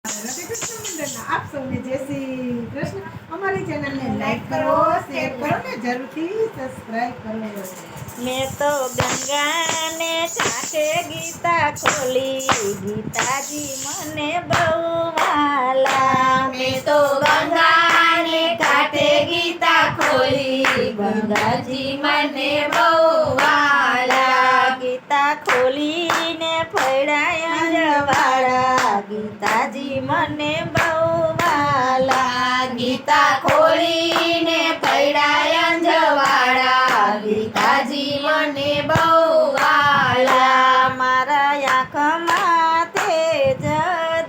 રાધે કૃષ્ણ મંડળના આપ સૌને જય શ્રી કૃષ્ણ. અમારી ચેનલને લાઈક કરો, શેર કરો ને જરૂરથી સબસ્ક્રાઇબ કરો. મેં તો ગંગાને કાંઠે ગીતા ખોલી, ગીતાજી મને બહુ વાલા. મેં તો ગંગાને કાંઠે ગીતા ખોલી, ગંગાજી મને બહુ વાલા. ગીતા ખોલીને ફળ્યા અંજવાળા, ગીતાજી મને બહુ વાલા. ગીતા ખોલીને પડ્યા અંજવાળા, ગીતાજી મને બહુ વાલા. મારા આંખમાં તેજ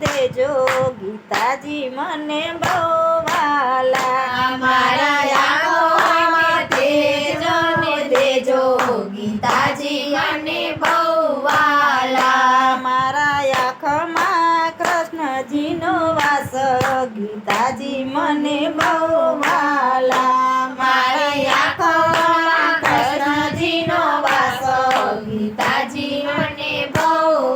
દેજો, ગીતાજી મને બહુ વાલા. મારા આંખોમાં તેજ દેજો, ગીતાજી મને બહુ વાલા. મારા આંખમાં કૃષ્ણજીનો વાસ, ગીતાજી મને બહુ વાલા. મારી આંખોમાં કૃષ્ણજીનો વાસ, ગીતાજી મને બહુ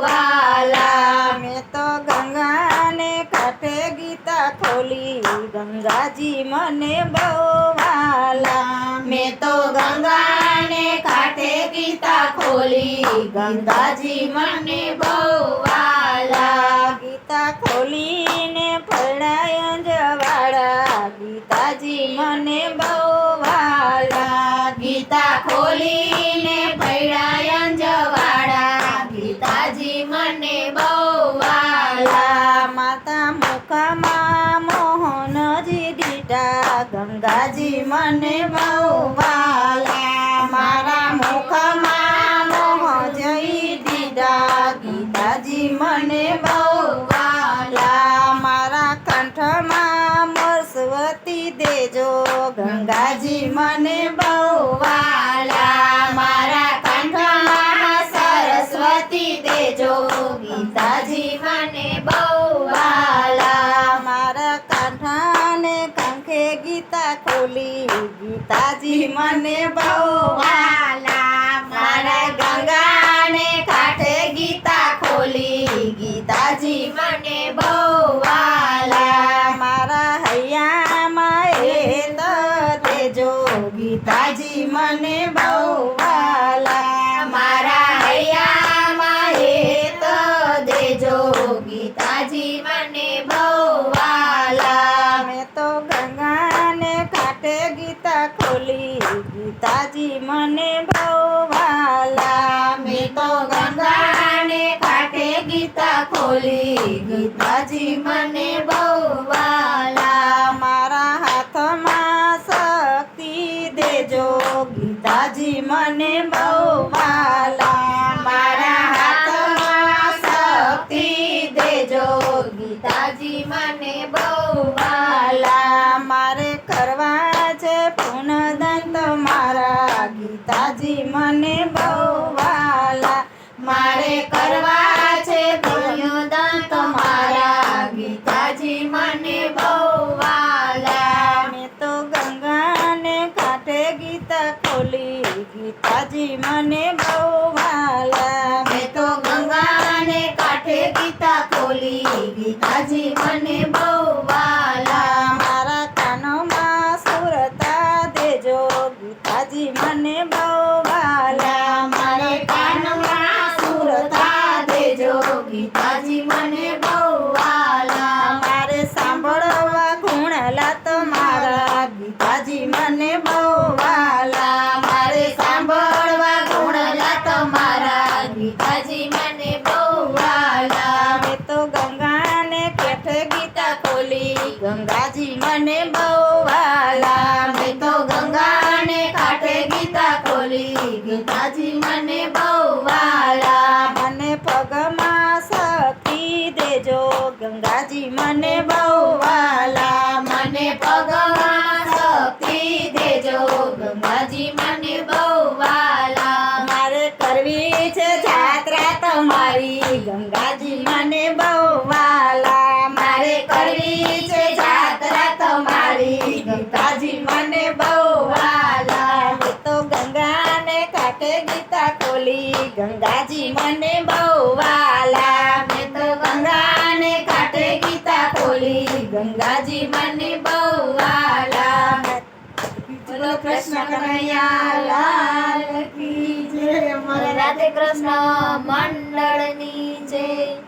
વાલા. મેં તો ગંગાને કાંઠે ગીતા ખોલી, ગંગાજી મને બહુ વાલા. મેં તો ગંગાને કાંઠે ગીતા ખોલી, ગંગાજી મને બહુ વાલા. ગીતા ખોલીને ફળાય અંજવાળા, ગીતાજી મને બહુ વાલા. ગીતા ખોલીને પડ્યા અંજવાળા, ગીતાજી મને બહુ વાલા. માતા મુખમાં મોહનજી દીઠા, ગંગાજી મને બહુ વાલા. મારા મુખમાં મોહનજી દીઠા, ગીતાજી મને બહુ વાલા. મારા કંઠમાં સરસ્વતી દેજો, ગંગાજી મને બહુ વાલા. મારા કંઠમાં સરસ્વતી દેજો, ગીતાજી મને બહુ વાલા. મારા કાંઠાને કંઠે ગીતા ખોલી, ગીતાજી મને બહુ વાલા. મારા ગંગાને કાંઠે ગીતા ખોલી, ગીતાજી મને બહુ વાલા. મારા હૈયામાં એ દેજો, ગીતાજી મને બહુ વાલા. મારા હૈયામાં હેત દેજો, ગીતાજી મને બહુ વાલા. મેં તો ગંગાને કાંઠે ગીતા ખોલી, ગીતાજી મને બહુ વાલા. મેં તો ગંગાને કાંઠે ગીતા ખોલી, ગીતાજી મને બહુ વાલા. મારા હાથમાં શક્તિ દેજો, ગીતાજી મને બહુ વાલા. મારા હાથમાં શક્તિ દેજો, ગીતાજી મને બહુ વાલા. મારે કરવા છે પુનઃદાન તમારા, ગીતાજી મને બહુ વાલા. મારે કરવા છે પુણ્યદાન તમારા, ગીતાજી મને બહુ વાલા. મેં તો ગંગાને કાંઠે ગીતા ખોલી, ગીતાજી મને બહુ વાલા. મેં તો ગંગાને કાંઠે ગીતા ખોલી, ગીતાજી મને બહુ વાલા. મારા કાનોમાં સુરતા દેજો, ગીતાજી મને બહુ વાલા. મારે કાનમાં સુરતા દેજો, ગીતાજી મને બહુ વાલા. મારે સાંભળવા ગુણલા તમારા, ગીતાજી મને બહુ વાલા. મારે સાંભળવા ગુણલા તમારા, ગીતાજી મને બહુ વાલા. મેં તો ગંગાને કાંઠે ગીતા ખોલી, ગંગાજી મને બહુ વાલા. મેં તો ગંગાને કાંઠે ગીતા ખોલી, ગીતાજી મને બહુ વાલા. મને પગમાં શક્તિ દેજો, ગંગાજી મને બહુ વાલા. મને પગમાં શક્તિ દેજો, ગંગાજી મને બહુ વાલા. મારે કરવી છે જાત્રા તમારી, ગંગાજી મને બહુ વાલા. મારે કરવી છે જાત્રા તમારી, ગંગાજી મને બહુ વાલા. મેં તો ગંગાને કાંઠે ગીતા ખોલી, ગંગાજી મને બહુ વાલા. મેં તો ગંગાને કાંઠે ગીતા ખોલી ગંગાજી મને બહુ વાલા બોલો કૃષ્ણ કનૈયા લાલ કી જય. અમારા રાધે કૃષ્ણ મંડળની જય.